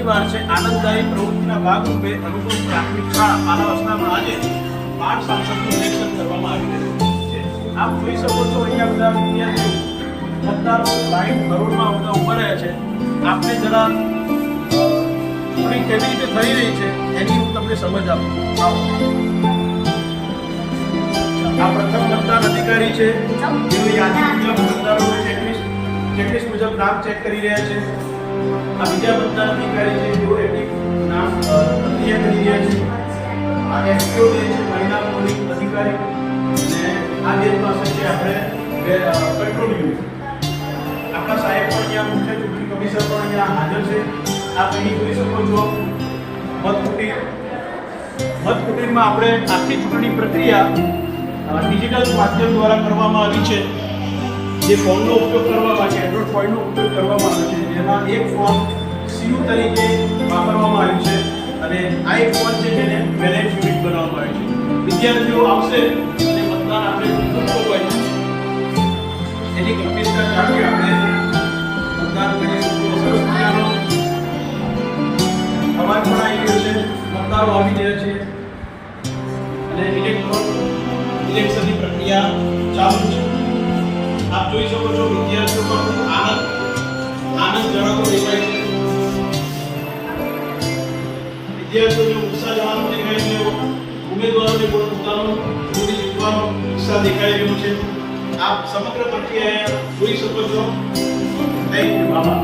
રવિવાર છે. આનંદદાયી પ્રવૃત્તિના ભાગરૂપે અનુકૂળ પ્રાથમિક શાળા પાલાવસનામાં આજે બાળ સાંસદનું ઇલેક્શન કરવામાં આવી રહ્યું છે. આપ જોઈ શકો છો અહીંયા બધા વિદ્યાર્થીઓ મતદારો લાઈન કરોડમાં બધા ઉભા રહ્યા છે. આપને જરા ચૂંટણી કેવી રીતે થઈ રહી છે એની હું તમને સમજ આપું. આવો, આ પ્રથમ મતદાન અધિકારી છે. જેઓ યાદી મુજબ મતદારોને ચેકલિસ્ટ મુજબ નામ ચેક કરી રહ્યા છે. આ બીજા મતદાન અધિકારી છે, જેઓ એમની નામ પ્રક્રિયા કરી રહ્યા છે. આ એસપીઓ જે છે મહિલા પોલીસ અધિકારી, અને આ જે પાસે છે આપણે પેટ્રોલ યુનિટ. આપણા સાહેબ પણ અહીંયા મુખ્ય ચૂંટણી કમિશનર પણ અહીંયા હાજર છે. આપ અહીં જોઈ શકો છો મતકુટીરમાં આપણે આખી ચૂંટણી પ્રક્રિયા ડિજિટલ માધ્યમ દ્વારા કરવામાં આવી છે. જે ફોનનો ઉપયોગ કરવામાં આવે છે, એન્ડ્રોઈડ ફોનનો ઉપયોગ કરવામાં આવે છે, જેમાં એક ફોન સીયુ તરીકે વાપરવામાં આવ્યું છે અને આ એક ફોન છે જેને બેલેન્સ યુનિટ બનાવવામાં આવે છે. વિદ્યાર્થીઓ આવશે અને મતદાન આપણે ખૂબ હોય છે એની ગંભીરતા જાણવી આપણે મતદાન કરીશું. સરસ મજાનો અવાજ પણ આવી રહ્યો છે, મતદારો આવી રહ્યા છે અને ઇલેક્શનની પ્રક્રિયા ચાલુ છે. આપ જોઈ શકો છો વિદ્યાર્થીઓમાં ખૂબ આનંદ જણાતો દેખાય છે. વિદ્યાર્થીઓનો ઉત્સાહ જણાતો દેખાય છે. ઉમેદવારોને પણ પોતાનો ચૂંટણી જીતવાનો ઉત્સાહ દેખાઈ રહ્યો છે. આપ સમગ્ર પ્રક્રિયા જોઈ શકો છો. Thank you. આભાર.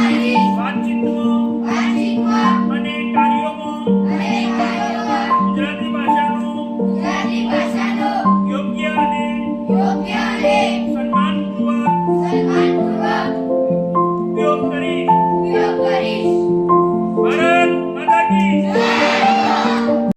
વાતચીતમાં અને કાર્યોમાં ગુજરાતી ભાષાનો યોગ્ય અને સન્માનપૂર્વક ઉપયોગ કરીશ.